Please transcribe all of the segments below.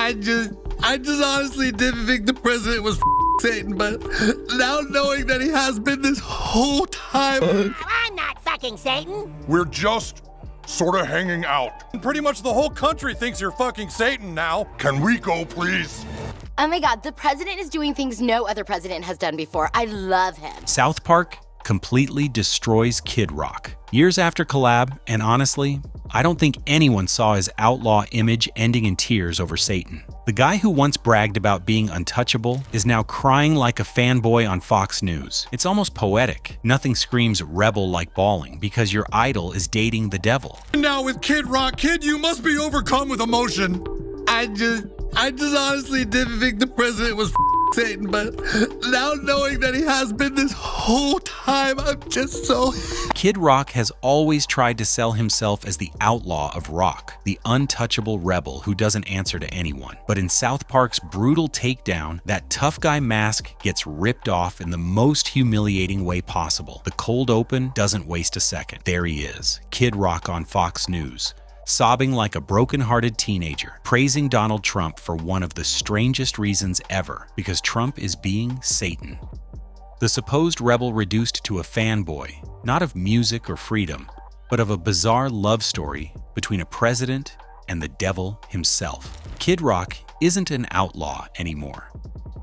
I just honestly didn't think the president was Satan, but now knowing that he has been this whole time. I'm not fucking Satan. We're just sort of hanging out. Pretty much the whole country thinks you're fucking Satan now. Can we go, please? Oh my God, the president is doing things no other president has done before. I love him. South Park completely destroys Kid Rock. Years after Collab, and honestly, I don't think anyone saw his outlaw image ending in tears over Satan. The guy who once bragged about being untouchable is now crying like a fanboy on Fox News. It's almost poetic. Nothing screams rebel like bawling because your idol is dating the devil. Now with Kid Rock, kid, you must be overcome with emotion. I just honestly didn't think the president was Satan, but now knowing that he has been this whole time, I'm just so... Kid Rock has always tried to sell himself as the outlaw of rock, the untouchable rebel who doesn't answer to anyone. But in South Park's brutal takedown, that tough guy mask gets ripped off in the most humiliating way possible. The cold open doesn't waste a second. There he is, Kid Rock on Fox News, sobbing like a broken-hearted teenager, praising Donald Trump for one of the strangest reasons ever, because Trump is being Satan. The supposed rebel reduced to a fanboy, not of music or freedom, but of a bizarre love story between a president and the devil himself. Kid Rock isn't an outlaw anymore.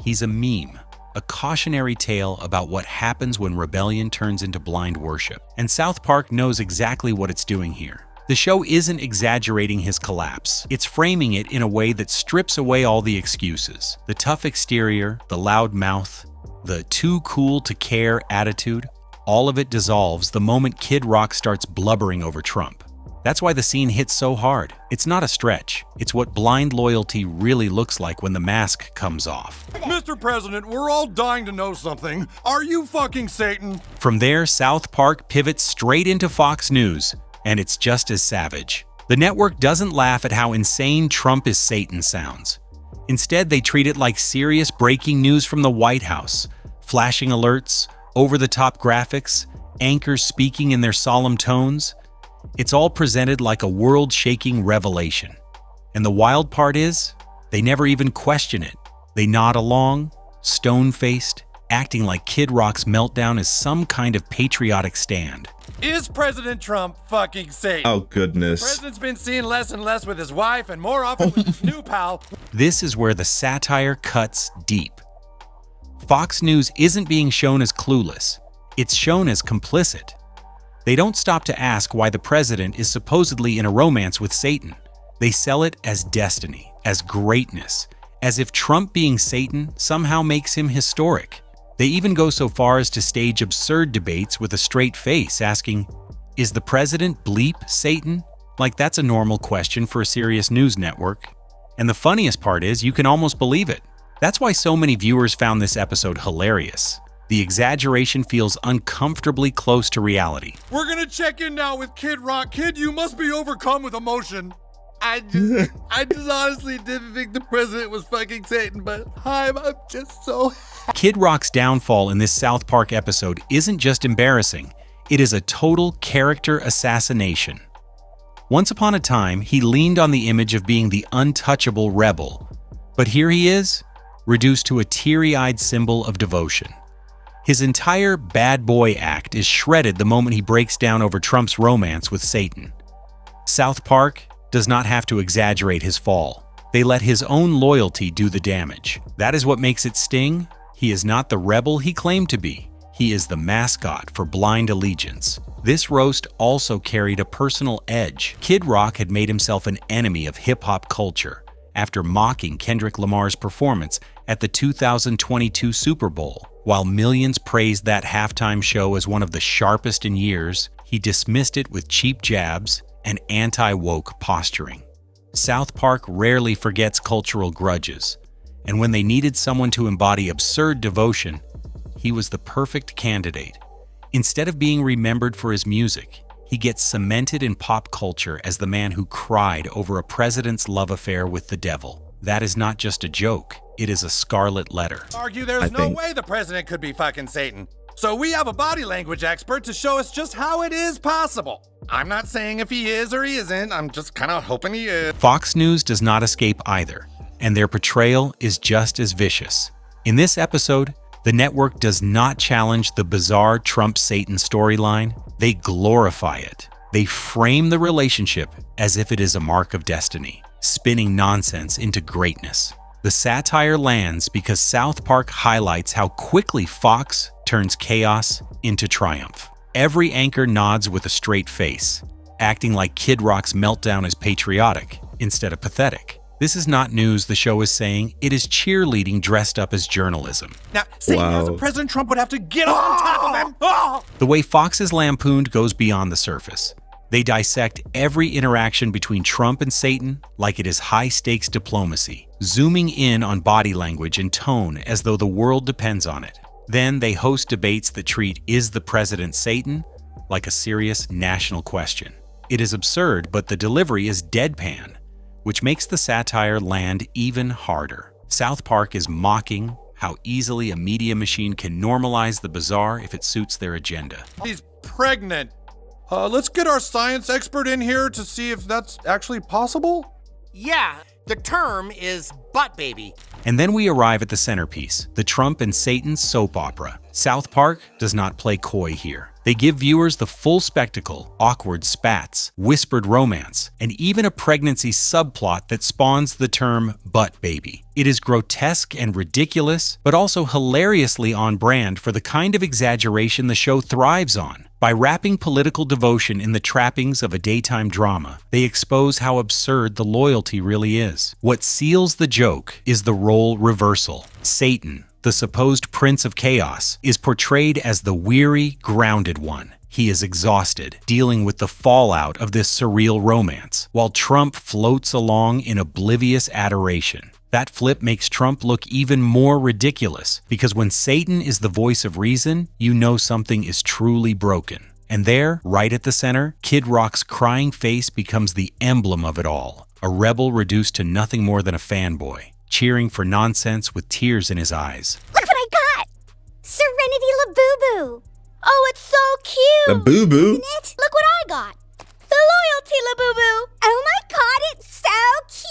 He's a meme, a cautionary tale about what happens when rebellion turns into blind worship. And South Park knows exactly what it's doing here. The show isn't exaggerating his collapse. It's framing it in a way that strips away all the excuses. The tough exterior, the loud mouth, the too cool to care attitude, all of it dissolves the moment Kid Rock starts blubbering over Trump. That's why the scene hits so hard. It's not a stretch. It's what blind loyalty really looks like when the mask comes off. Mr. President, we're all dying to know something. Are you fucking Satan? From there, South Park pivots straight into Fox News, and it's just as savage. The network doesn't laugh at how insane Trump is Satan sounds. Instead, they treat it like serious breaking news from the White House. Flashing alerts, over-the-top graphics, anchors speaking in their solemn tones. It's all presented like a world-shaking revelation. And the wild part is, they never even question it. They nod along, stone-faced, acting like Kid Rock's meltdown is some kind of patriotic stand. Is President Trump fucking Satan? Oh, goodness. The president's been seen less and less with his wife and more often with his new pal. This is where the satire cuts deep. Fox News isn't being shown as clueless. It's shown as complicit. They don't stop to ask why the president is supposedly in a romance with Satan. They sell it as destiny, as greatness, as if Trump being Satan somehow makes him historic. They even go so far as to stage absurd debates with a straight face, asking, is the president bleep Satan? Like that's a normal question for a serious news network. And the funniest part is, you can almost believe it. That's why so many viewers found this episode hilarious. The exaggeration feels uncomfortably close to reality. We're gonna check in now with Kid Rock. Kid, you must be overcome with emotion. I just honestly didn't think the president was fucking Satan, but I'm just so... Kid Rock's downfall in this South Park episode isn't just embarrassing, it is a total character assassination. Once upon a time, he leaned on the image of being the untouchable rebel, but here he is, reduced to a teary-eyed symbol of devotion. His entire bad boy act is shredded the moment he breaks down over Trump's romance with Satan. South Park does not have to exaggerate his fall. They let his own loyalty do the damage. That is what makes it sting. He is not the rebel he claimed to be. He is the mascot for blind allegiance. This roast also carried a personal edge. Kid Rock had made himself an enemy of hip-hop culture after mocking Kendrick Lamar's performance at the 2022 Super Bowl. While millions praised that halftime show as one of the sharpest in years, he dismissed it with cheap jabs and anti-woke posturing. South Park rarely forgets cultural grudges, and when they needed someone to embody absurd devotion, he was the perfect candidate. Instead of being remembered for his music, he gets cemented in pop culture as the man who cried over a president's love affair with the devil. That is not just a joke, it is a scarlet letter. Argue there's no way the president could be fucking Satan. So we have a body language expert to show us just how it is possible. I'm not saying if he is or he isn't, I'm just kind of hoping he is. Fox News does not escape either. and their portrayal is just as vicious. In this episode, the network does not challenge the bizarre Trump-Satan storyline, they glorify it. They frame the relationship as if it is a mark of destiny, spinning nonsense into greatness. The satire lands because South Park highlights how quickly Fox turns chaos into triumph. Every anchor nods with a straight face, acting like Kid Rock's meltdown is patriotic instead of pathetic. This is not news, the show is saying. It is cheerleading dressed up as journalism. Now, Satan as a President Trump would have to get on top of him. Oh! The way Fox is lampooned goes beyond the surface. They dissect every interaction between Trump and Satan like it is high-stakes diplomacy, zooming in on body language and tone as though the world depends on it. Then they host debates that treat "Is the president Satan?" like a serious national question. It is absurd, but the delivery is deadpan, which makes the satire land even harder. South Park is mocking how easily a media machine can normalize the bizarre if it suits their agenda. He's pregnant. Let's get our science expert in here to see if that's actually possible. Yeah, the term is butt baby. And then we arrive at the centerpiece, the Trump and Satan soap opera. South Park does not play coy here. They give viewers the full spectacle, awkward spats, whispered romance, and even a pregnancy subplot that spawns the term butt baby. It is grotesque and ridiculous, but also hilariously on brand for the kind of exaggeration the show thrives on. By wrapping political devotion in the trappings of a daytime drama, they expose how absurd the loyalty really is. What seals the joke is the role reversal. Satan, the supposed prince of chaos, is portrayed as the weary, grounded one. He is exhausted, dealing with the fallout of this surreal romance, while Trump floats along in oblivious adoration. That flip makes Trump look even more ridiculous, because when Satan is the voice of reason, you know something is truly broken. And there, right at the center, Kid Rock's crying face becomes the emblem of it all. A rebel reduced to nothing more than a fanboy, cheering for nonsense with tears in his eyes. Look what I got! Serenity Labubu! Oh, it's so cute! Labubu? Isn't it? Look what I got! The Loyalty Labubu! Oh my god, it's so cute!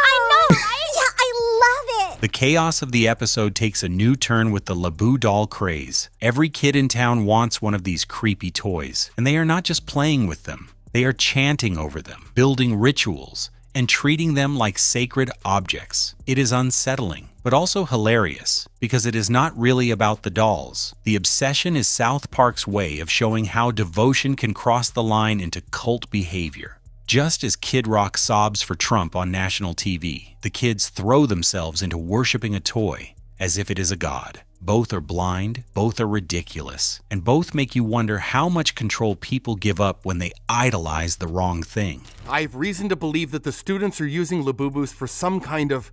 I know, right? Yeah, I love it! The chaos of the episode takes a new turn with the Labu doll craze. Every kid in town wants one of these creepy toys, and they are not just playing with them. They are chanting over them, building rituals, and treating them like sacred objects. It is unsettling, but also hilarious, because it is not really about the dolls. The obsession is South Park's way of showing how devotion can cross the line into cult behavior. Just as Kid Rock sobs for Trump on national TV, the kids throw themselves into worshiping a toy as if it is a god. Both are blind, both are ridiculous, and both make you wonder how much control people give up when they idolize the wrong thing. I have reason to believe that the students are using Labubus for some kind of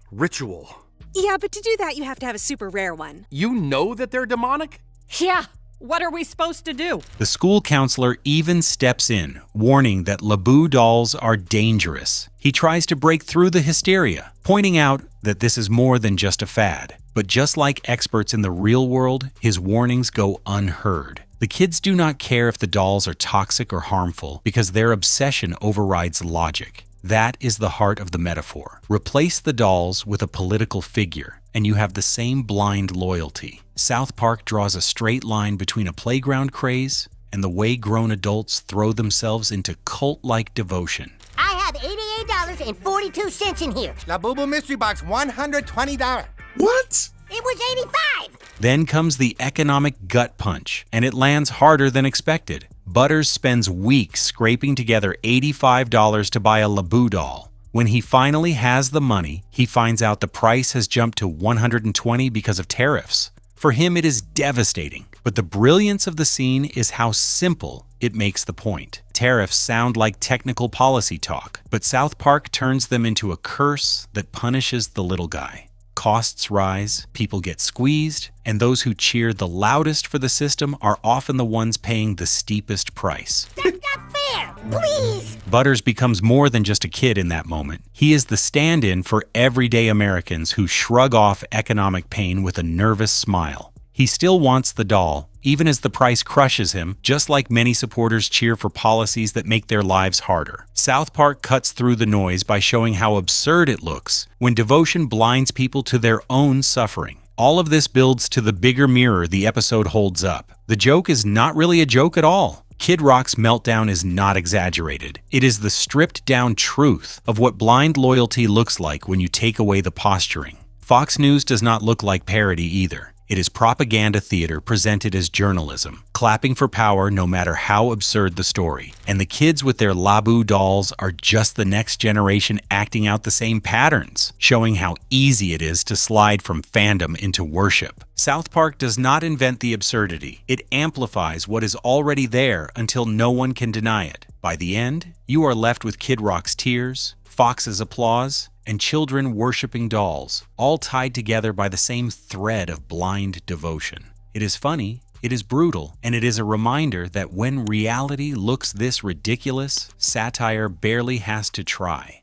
ritual. Yeah, but to do that, you have to have a super rare one. You know that they're demonic? Yeah, what are we supposed to do? The school counselor even steps in, warning that Labu dolls are dangerous. He tries to break through the hysteria, pointing out that this is more than just a fad. But just like experts in the real world, his warnings go unheard. The kids do not care if the dolls are toxic or harmful because their obsession overrides logic. That is the heart of the metaphor. Replace the dolls with a political figure, and you have the same blind loyalty. South Park draws a straight line between a playground craze and the way grown adults throw themselves into cult-like devotion. I have $88.42 in here. Labubu Mystery Box, $120. What? It was 85. Then comes the economic gut punch, and it lands harder than expected. Butters spends weeks scraping together $85 to buy a Labu doll. When he finally has the money, he finds out the price has jumped to $120 because of tariffs. For him, it is devastating. But the brilliance of the scene is how simple it makes the point. Tariffs sound like technical policy talk, but South Park turns them into a curse that punishes the little guy. Costs rise, people get squeezed, and those who cheer the loudest for the system are often the ones paying the steepest price. That's not fair! Please! Butters becomes more than just a kid in that moment. He is the stand-in for everyday Americans who shrug off economic pain with a nervous smile. He still wants the doll, even as the price crushes him, just like many supporters cheer for policies that make their lives harder. South Park cuts through the noise by showing how absurd it looks when devotion blinds people to their own suffering. All of this builds to the bigger mirror the episode holds up. The joke is not really a joke at all. Kid Rock's meltdown is not exaggerated. It is the stripped-down truth of what blind loyalty looks like when you take away the posturing. Fox News does not look like parody either. It is propaganda theater presented as journalism, clapping for power no matter how absurd the story. And the kids with their Labu dolls are just the next generation acting out the same patterns, showing how easy it is to slide from fandom into worship. South Park does not invent the absurdity. It amplifies what is already there until no one can deny it. By the end, you are left with Kid Rock's tears, Fox's applause, and children worshipping dolls, all tied together by the same thread of blind devotion. It is funny, it is brutal, and it is a reminder that when reality looks this ridiculous, satire barely has to try.